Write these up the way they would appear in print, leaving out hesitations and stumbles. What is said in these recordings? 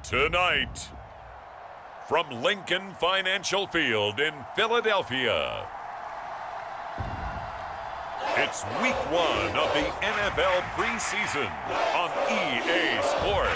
Tonight, from Lincoln Financial Field in Philadelphia, it's week 1 of the NFL preseason on EA Sports.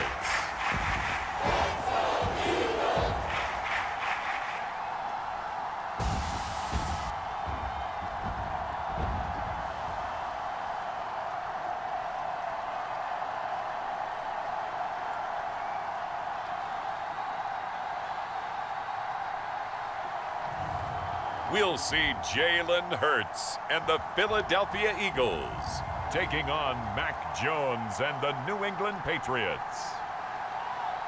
We'll see Jalen Hurts and the Philadelphia Eagles taking on Mac Jones and the New England Patriots.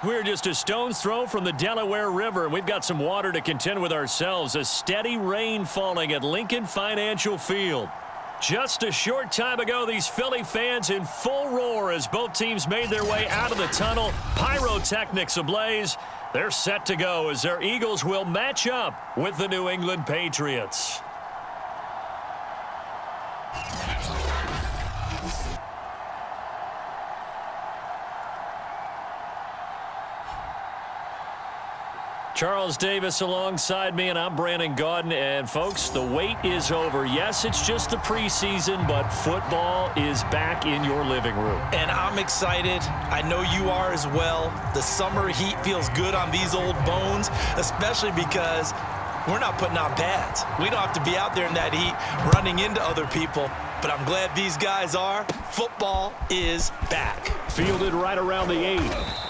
We're just a stone's throw from the Delaware River, and we've got some water to contend with ourselves. A steady rain falling at Lincoln Financial Field. Just a short time ago, these Philly fans in full roar as both teams made their way out of the tunnel. Pyrotechnics ablaze. They're set to go as their Eagles will match up with the New England Patriots. Charles Davis alongside me, and I'm Brandon Gaudin. And, folks, the wait is over. Yes, it's just the preseason, but football is back in your living room. And I'm excited. I know you are as well. The summer heat feels good on these old bones, especially because we're not putting on pads. We don't have to be out there in that heat running into other people. But I'm glad these guys are. Football is back. Fielded right around the 8.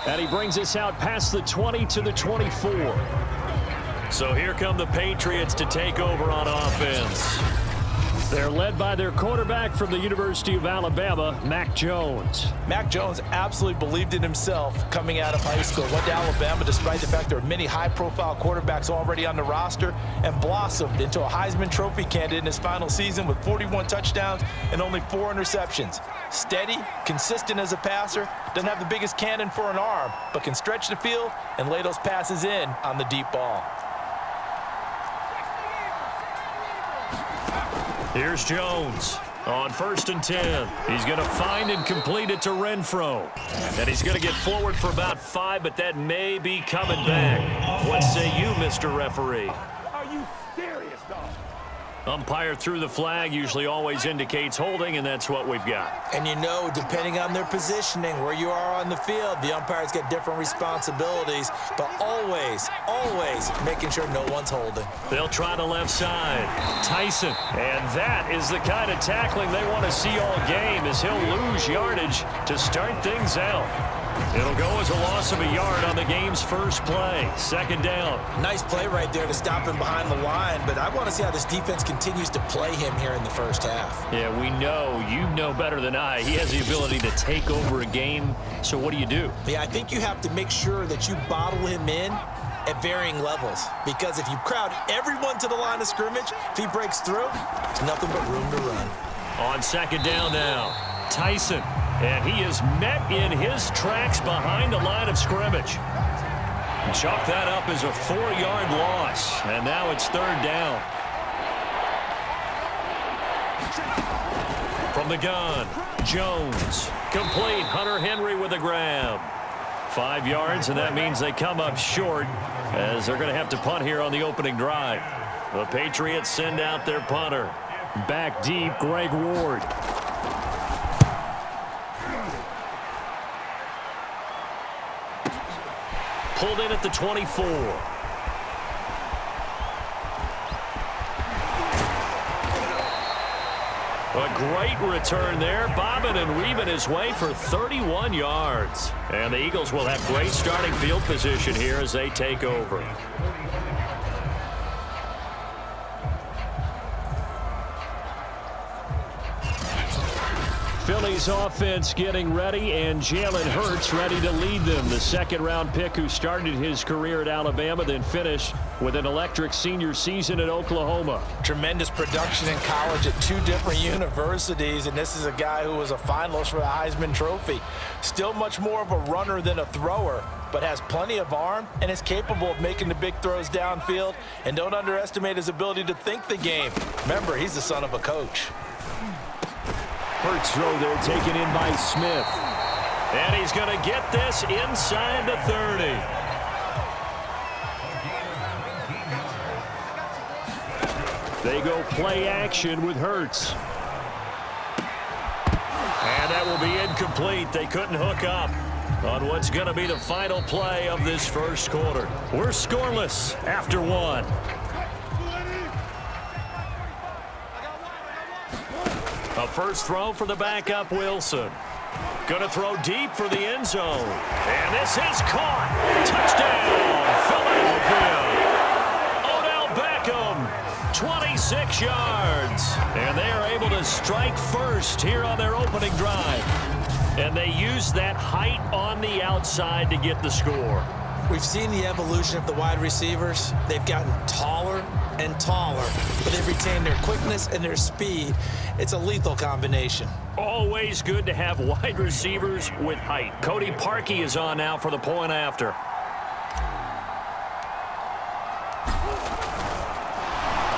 And he brings us out past the 20 to the 24. So here come the Patriots to take over on offense. They're led by their quarterback from the University of Alabama, Mac Jones. Mac Jones absolutely believed in himself coming out of high school. Went to Alabama despite the fact there are many high-profile quarterbacks already on the roster, and blossomed into a Heisman Trophy candidate in his final season with 41 touchdowns and only 4 interceptions. Steady, consistent as a passer, doesn't have the biggest cannon for an arm, but can stretch the field and lay those passes in on the deep ball. Here's Jones on 1st and 10. He's going to find and complete it to Renfro. And he's going to get forward for about 5, but that may be coming back. What say you, Mr. Referee? Are you serious, dog? Umpire threw the flag, usually always indicates holding, and that's what we've got. And you know, depending on their positioning, where you are on the field, the umpires get different responsibilities, but always making sure no one's holding. They'll try the left side. Tyson. And that is the kind of tackling they want to see all game, as he'll lose yardage to start things out. It'll go as a loss of a yard on the game's first play. 2nd down. Nice play right there to stop him behind the line, but I want to see how this defense continues to play him here in the first half. Yeah, we know. You know better than I. He has the ability to take over a game. So what do you do? Yeah, I think you have to make sure that you bottle him in at varying levels, because if you crowd everyone to the line of scrimmage, if he breaks through, there's nothing but room to run. On 2nd down now, Tyson. And he is met in his tracks behind the line of scrimmage. Chalk that up as a 4-yard loss. And now it's 3rd down. From the gun, Jones. Complete. Hunter Henry with a grab. 5 yards, and that means they come up short as they're going to have to punt here on the opening drive. The Patriots send out their punter. Back deep, Greg Ward. Pulled in at the 24. A great return there, bobbing and weaving his way for 31 yards. And the Eagles will have great starting field position here as they take over. Philly's offense getting ready, and Jalen Hurts ready to lead them. The 2nd-round pick who started his career at Alabama, then finished with an electric senior season at Oklahoma. Tremendous production in college at 2 different universities, and this is a guy who was a finalist for the Heisman Trophy. Still much more of a runner than a thrower, but has plenty of arm and is capable of making the big throws downfield. And don't underestimate his ability to think the game. Remember, he's the son of a coach. Hurts throw there taken in by Smith. And he's going to get this inside the 30. They go play action with Hurts. And that will be incomplete. They couldn't hook up on what's going to be the final play of this first quarter. We're scoreless after one. A first throw for the backup Wilson. Going to throw deep for the end zone. And this is caught. Touchdown, Philadelphia. Odell Beckham, 26 yards. And they are able to strike first here on their opening drive. And they use that height on the outside to get the score. We've seen the evolution of the wide receivers. They've gotten taller and taller, but they've retained their quickness and their speed. It's a lethal combination. Always good to have wide receivers with height. Cody Parkey is on now for the point after.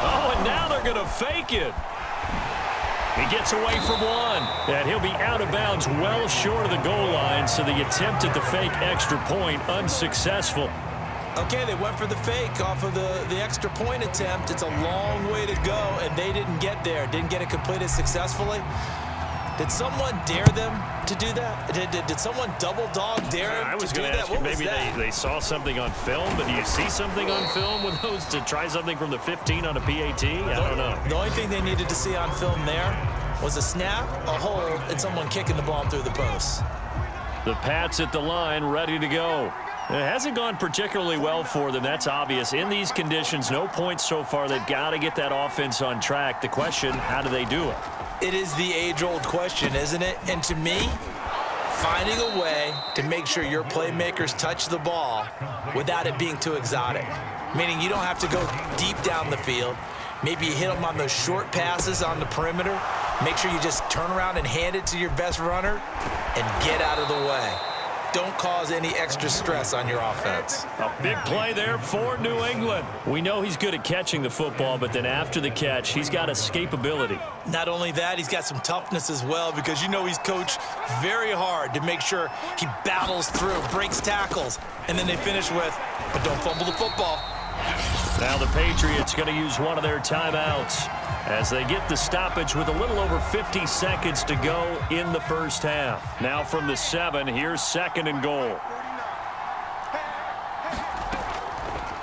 Oh, and now they're going to fake it. He gets away from one, and he'll be out of bounds well short of the goal line, so the attempt at the fake extra point unsuccessful. Okay, they went for the fake off of the extra point attempt. It's a long way to go, and they didn't get there. Didn't get it completed successfully. Did someone dare them to do that? Did someone double dog dare them I was to do going to that? ask you, What was maybe that? they saw something on film, but do you see something on film with those to try something from the 15 on a PAT? I don't know. The only thing they needed to see on film there was a snap, a hold, and someone kicking the ball through the post. The Pats at the line, ready to go. It hasn't gone particularly well for them. That's obvious. In these conditions, no points so far. They've got to get that offense on track. The question, how do they do it? It is the age-old question, isn't it? And to me, finding a way to make sure your playmakers touch the ball without it being too exotic. Meaning you don't have to go deep down the field. Maybe you hit them on those short passes on the perimeter. Make sure you just turn around and hand it to your best runner and get out of the way. Don't cause any extra stress on your offense. A big play there for New England. We know he's good at catching the football, but then after the catch, he's got escapability. Not only that, he's got some toughness as well, because you know he's coached very hard to make sure he battles through, breaks tackles, and then they finish with, but don't fumble the football. Now the Patriots going to use one of their timeouts as they get the stoppage with a little over 50 seconds to go in the first half. Now from the 7, here's 2nd and goal.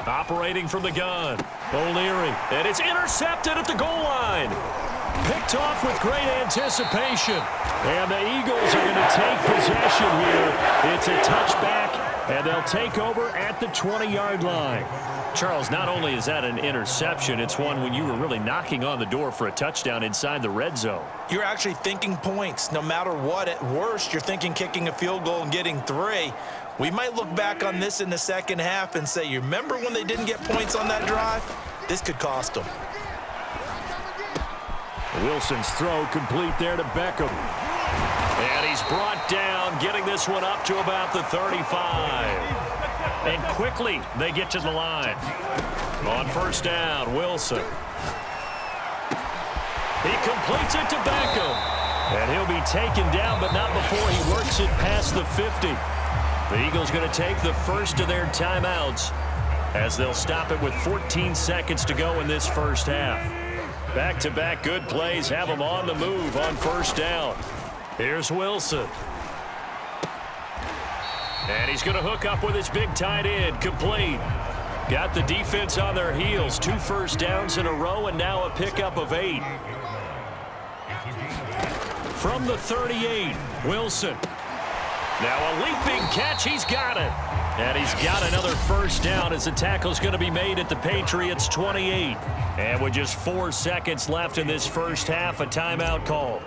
Operating from the gun, O'Leary, and it's intercepted at the goal line. Picked off with great anticipation. And the Eagles are going to take possession here. It's a touchback, and they'll take over at the 20-yard line. Charles, not only is that an interception, it's one when you were really knocking on the door for a touchdown inside the red zone. You're actually thinking points. No matter what, at worst, you're thinking kicking a field goal and getting 3. We might look back on this in the second half and say, you remember when they didn't get points on that drive? This could cost them. Wilson's throw complete there to Beckham. And he's brought down, getting this one up to about the 35. And quickly, they get to the line. On first down, Wilson. He completes it to Beckham. And he'll be taken down, but not before he works it past the 50. The Eagles going to take the first of their timeouts as they'll stop it with 14 seconds to go in this first half. Back-to-back good plays have them on the move on first down. Here's Wilson. And he's going to hook up with his big tight end, complete. Got the defense on their heels. 2 first downs in a row, and now a pickup of 8. From the 38, Wilson. Now a leaping catch, he's got it. And he's got another first down as the tackle's going to be made at the Patriots' 28. And with just 4 seconds left in this first half, a timeout call.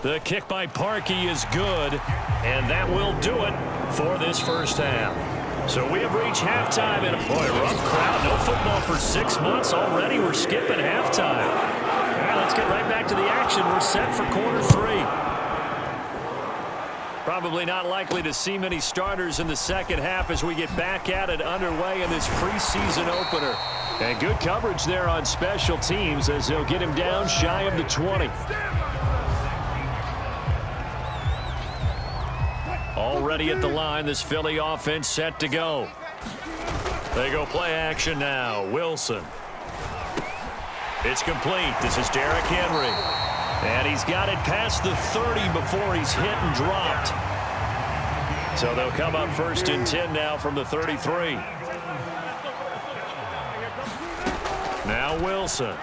The kick by Parkey is good, and that will do it for this first half. So we have reached halftime, and boy, rough crowd. No football for 6 months already. We're skipping halftime. Well, let's get right back to the action. We're set for quarter 3. Probably not likely to see many starters in the second half as we get back at it underway in this preseason opener. And good coverage there on special teams as they'll get him down shy of the 20. ready at the line. This Philly offense set to go. They go play action now. Wilson. It's complete. This is Derrick Henry. And he's got it past the 30 before he's hit and dropped. So they'll come up 1st and 10 now from the 33. Now Wilson.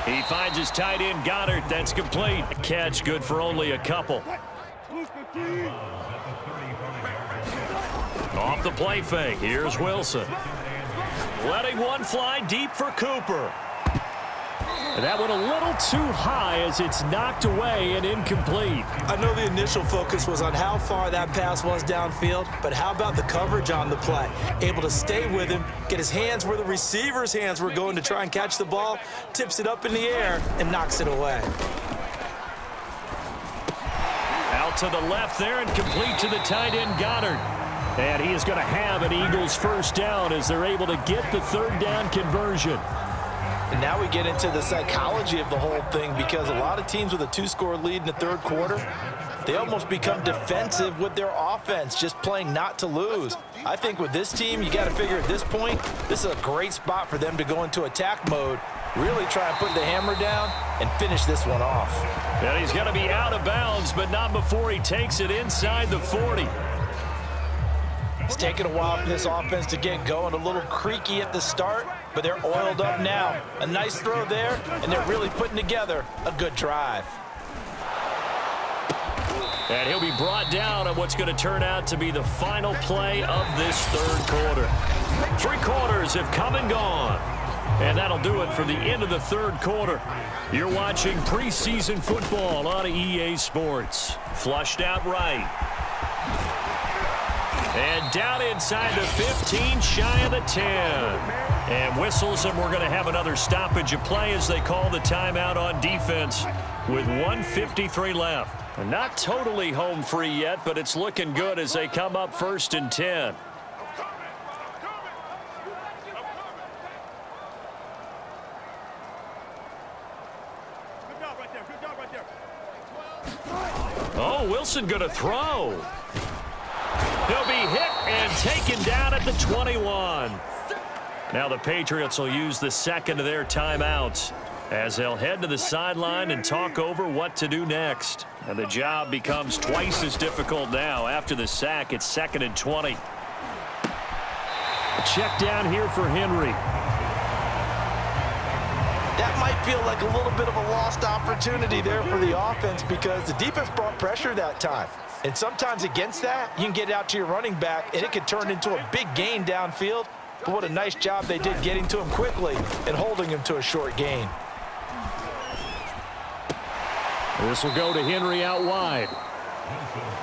He finds his tight end, Goddard. That's complete. A catch good for only a couple. Off the play fake. Here's Wilson. Letting one fly deep for Cooper. And that went a little too high as it's knocked away and incomplete. I know the initial focus was on how far that pass was downfield, but how about the coverage on the play? Able to stay with him, get his hands where the receiver's hands were going to try and catch the ball, tips it up in the air, and knocks it away. Out to the left there and complete to the tight end, Goddard. And he is going to have an Eagles first down as they're able to get the 3rd down conversion. And now we get into the psychology of the whole thing, because a lot of teams with a 2-score lead in the 3rd quarter, they almost become defensive with their offense, just playing not to lose. I think with this team, you got to figure at this point, this is a great spot for them to go into attack mode, really try and put the hammer down and finish this one off. And he's going to be out of bounds, but not before he takes it inside the 40. It's taken a while for this offense to get going, a little creaky at the start, but they're oiled up now. A nice throw there, and they're really putting together a good drive. And he'll be brought down on what's going to turn out to be the final play of this 3rd quarter. 3 quarters have come and gone. And that'll do it for the end of the 3rd quarter. You're watching preseason football on EA Sports. Flushed out right. And down inside the 15, shy of the 10. And whistles, and we're going to have another stoppage of play as they call the timeout on defense with 1:53 left. And not totally home free yet, but it's looking good as they come up 1st and 10. Oh, Wilson going to throw. He'll be hit and taken down at the 21. Now the Patriots will use the 2nd of their timeouts as they'll head to the sideline and talk over what to do next. And the job becomes twice as difficult now. After the sack, it's 2nd and 20. Check down here for Henry. That might feel like a little bit of a lost opportunity there for the offense, because the defense brought pressure that time. And sometimes against that, you can get out to your running back, and it can turn into a big gain downfield. But what a nice job they did getting to him quickly and holding him to a short gain. This will go to Henry out wide.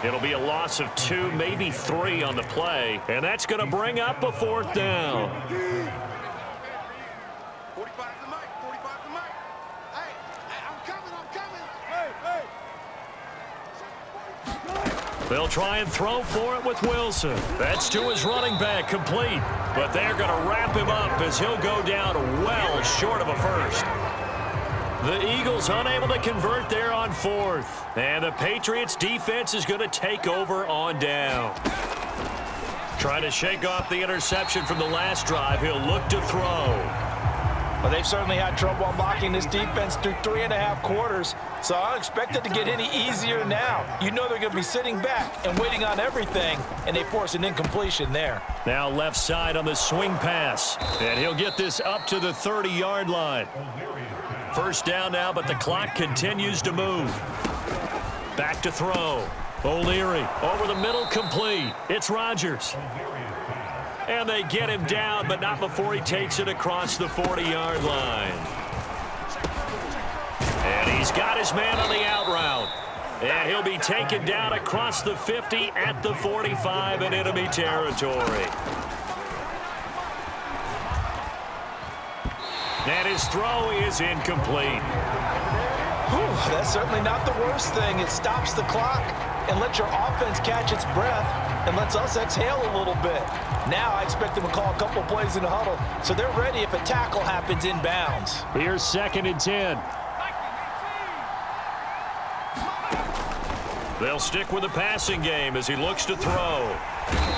It'll be a loss of 2, maybe 3 on the play. And that's going to bring up a 4th down. 45 to Mike. 45 to Mike. Hey, I'm coming. Hey. They'll try and throw for it with Wilson. That's to his running back, complete. But they're going to wrap him up as he'll go down well short of a first. The Eagles unable to convert there on 4th. And the Patriots defense is going to take over on down. Trying to shake off the interception from the last drive. He'll look to throw. Well, they've certainly had trouble unlocking this defense through 3.5 quarters, so I don't expect it to get any easier now. You know they're going to be sitting back and waiting on everything, and they force an incompletion there. Now left side on the swing pass, and he'll get this up to the 30-yard line. First down now, but the clock continues to move. Back to throw. O'Leary over the middle, complete. It's Rodgers. And they get him down, but not before he takes it across the 40-yard line. And he's got his man on the out route. And he'll be taken down across the 50 at the 45 in enemy territory. And his throw is incomplete. Whew, that's certainly not the worst thing. It stops the clock and lets your offense catch its breath and lets us exhale a little bit. Now I expect them to call a couple plays in the huddle, so they're ready if a tackle happens inbounds. Here's 2nd and 10. They'll stick with the passing game as he looks to throw.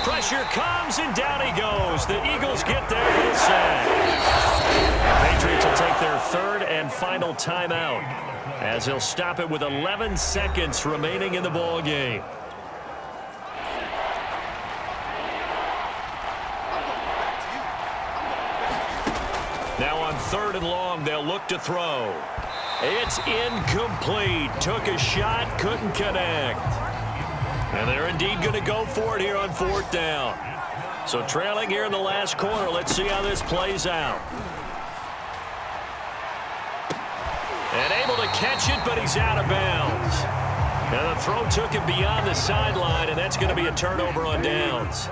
Pressure comes, and down he goes. The Eagles get there for the sack. Patriots will take their third and final timeout as they'll stop it with 11 seconds remaining in the ball game. Now on 3rd and long, they'll look to throw. It's incomplete. Took a shot, couldn't connect. And they're indeed going to go for it here on 4th down. So trailing here in the last quarter, let's see how this plays out. And able to catch it, but he's out of bounds. Now the throw took him beyond the sideline, and that's going to be a turnover on downs.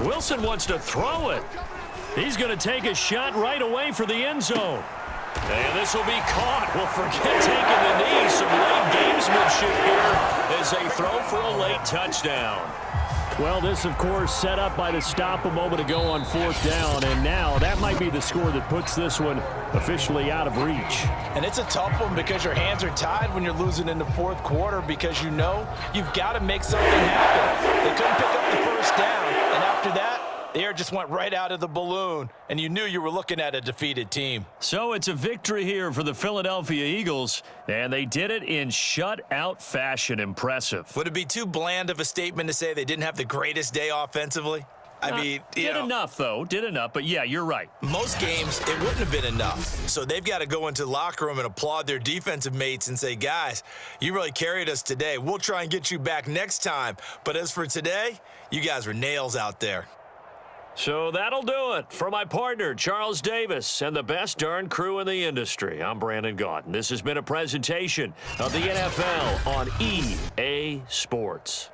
Wilson wants to throw it. He's going to take a shot right away for the end zone. And this will be caught. Well, forget taking the knee. Some late gamesmanship here as they throw for a late touchdown. Well, this, of course, set up by the stop a moment ago on 4th down, and now that might be the score that puts this one officially out of reach. And it's a tough one because your hands are tied when you're losing in the 4th quarter because you know you've got to make something happen. They couldn't pick up the first down, and after that, the air just went right out of the balloon, and you knew you were looking at a defeated team. So it's a victory here for the Philadelphia Eagles, and they did it in shutout fashion. Impressive. Would it be too bland of a statement to say they didn't have the greatest day offensively? I mean, did enough, though. Did enough, but yeah, you're right. Most games, it wouldn't have been enough. So they've got to go into the locker room and applaud their defensive mates and say, guys, you really carried us today. We'll try and get you back next time. But as for today, you guys were nails out there. So that'll do it for my partner, Charles Davis, and the best darn crew in the industry. I'm Brandon Gaudin. This has been a presentation of the NFL on EA Sports.